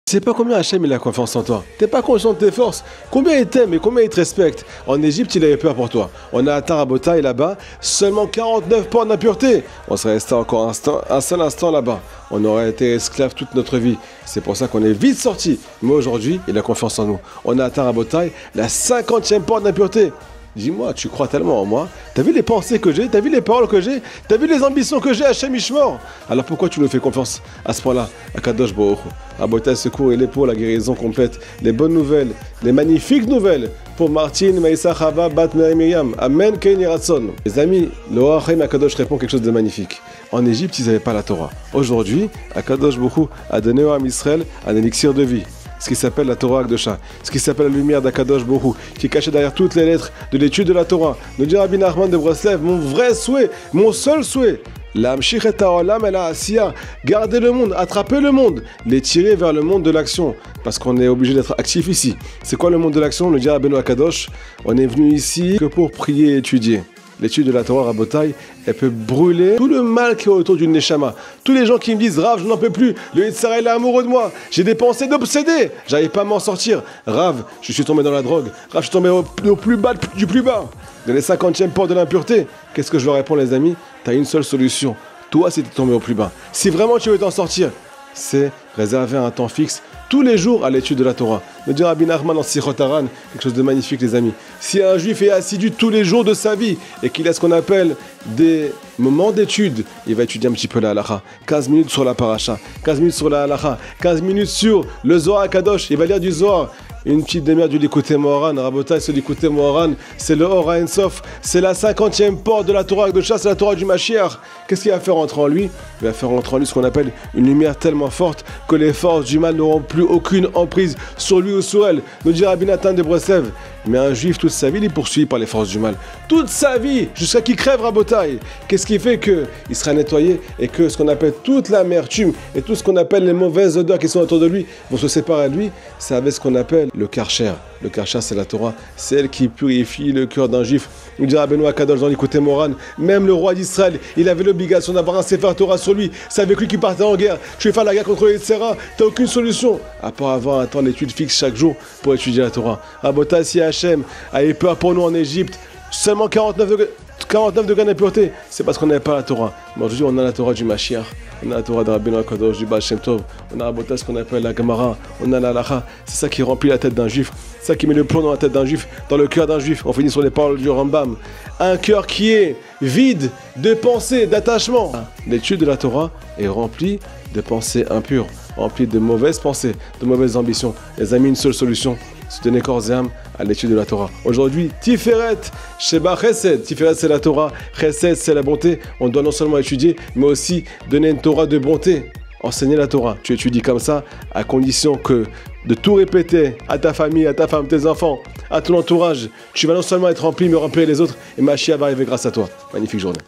Tu sais pas combien Hachem il a confiance en toi. T'es pas conscient de tes forces. Combien il t'aime et combien il te respecte. En Égypte, il avait peur pour toi. On a atteint Rabotai là-bas, seulement 49 ports d'impureté. On serait resté encore un seul instant là-bas. On aurait été esclaves toute notre vie. C'est pour ça qu'on est vite sorti. Mais aujourd'hui, il a confiance en nous. On a atteint Rabotai, la 50e porte d'impureté. Dis-moi, tu crois tellement en moi? T'as vu les pensées que j'ai? T'as vu les paroles que j'ai? T'as vu les ambitions que j'ai à Hachem Ishmor? Alors pourquoi tu nous fais confiance à ce point-là? À Kadosh Baruch Hu. Rabotai secours et l'épaule, la guérison complète, les bonnes nouvelles, les magnifiques nouvelles pour Martine, Maïssa, Chava, Bat, Miriam. Amen, Kein Yiratson. Les amis, le Hachem Akadosh répond quelque chose de magnifique. En Égypte, ils n'avaient pas la Torah. Aujourd'hui, Akadosh Baruch Hu a donné au Ham Israël un élixir de vie. Ce qui s'appelle la Torah Akdosha, ce qui s'appelle la lumière d'Akadosh Baruch Hu, qui est cachée derrière toutes les lettres de l'étude de la Torah. Nous dit Rabbi Nachman de Breslev, mon vrai souhait, mon seul souhait, l'amshich et ha'olam et la asiya, garder le monde, attraper le monde, les tirer vers le monde de l'action, parce qu'on est obligé d'être actif ici. C'est quoi le monde de l'action? Nous dit Rabbeinu Akadosh, on est venu ici que pour prier et étudier. L'étude de la Torah Rabotai, elle peut brûler tout le mal qui est autour d'une Neshama. Tous les gens qui me disent, Rav, je n'en peux plus, le Yitzhara il est amoureux de moi, j'ai des pensées d'obsédé, j'arrive pas à m'en sortir. Rav, je suis tombé dans la drogue, Rav, je suis tombé au plus bas du plus bas, dans les 50e portes de l'impureté. Qu'est-ce que je leur réponds, les amis? T'as une seule solution. Toi, si t'es tombé au plus bas, si vraiment tu veux t'en sortir, c'est réserver un temps fixe tous les jours à l'étude de la Torah. Me dit Rabbi Nachman en Sichot Haran, quelque chose de magnifique, les amis. Si un juif est assidu tous les jours de sa vie et qu'il a ce qu'on appelle des moments d'étude, il va étudier un petit peu la halakha. 15 minutes sur la paracha, 15 minutes sur la halakha, 15 minutes sur le Zohar Kadosh, il va lire du Zohar. Une petite demi-heure du Likutei Moharan. Rabotai, ce Likutei Moharan, c'est le Or HaEnsof, c'est la 50e porte de la Torah Akdosha, c'est la Torah du Mashiach. Qu'est-ce qu'il va faire entrer en lui? Il va faire entrer en lui ce qu'on appelle une lumière tellement forte que les forces du mal n'auront plus aucune emprise sur lui ou sur elle. Nous dit Rabbi Nathan de Breslev. Mais un juif, toute sa vie, il est poursuivi par les forces du mal. Toute sa vie, jusqu'à qu'il crève Rabotai. Qu'est-ce qui fait qu'il sera nettoyé et que ce qu'on appelle toute l'amertume et tout ce qu'on appelle les mauvaises odeurs qui sont autour de lui vont se séparer de lui? C'est avec ce qu'on appelle le karcher. Le karcher, c'est la Torah. C'est elle qui purifie le cœur d'un juif. Nous dit Rabbeinu Akadosh dans l'Ikutei Moharan, même le roi d'Israël, il avait l'obligation d'avoir un Sefer Torah sur lui. C'est avec lui qu'il partait en guerre. Tu veux faire la guerre contre les Yitzhara, t'as aucune solution à part avoir un temps d'étude fixe chaque jour pour étudier la Torah. Rabotai, si Hachem avait peur pour nous en Égypte, seulement 49 degrés d'impureté, c'est parce qu'on n'avait pas la Torah. Mais aujourd'hui, on a la Torah du Mashiach, on a la Torah de Rabbeinu Akadosh, du Baal Shem Tov, on a Rabotai, ce qu'on appelle la Gemara, on a la Halacha. C'est ça qui remplit la tête d'un juif, c'est ça qui met le plomb dans la tête d'un juif, dans le cœur d'un juif. On finit sur les paroles du Rambam. Un cœur qui est vide de pensées, d'attachement. L'étude de la Torah est remplie de pensées impures, remplie de mauvaises pensées, de mauvaises ambitions. Les amis, une seule solution, se donner corps et âme à l'étude de la Torah. Aujourd'hui, Tiferet, Sheba Chesed. Tiferet, c'est la Torah. Chesed, c'est la bonté. On doit non seulement étudier, mais aussi donner une Torah de bonté. Enseigner la Torah. Tu étudies comme ça, à condition que de tout répéter à ta famille, à ta femme, tes enfants, à ton entourage. Tu vas non seulement être rempli, mais remplir les autres. Et Mashiach va arriver grâce à toi. Magnifique journée.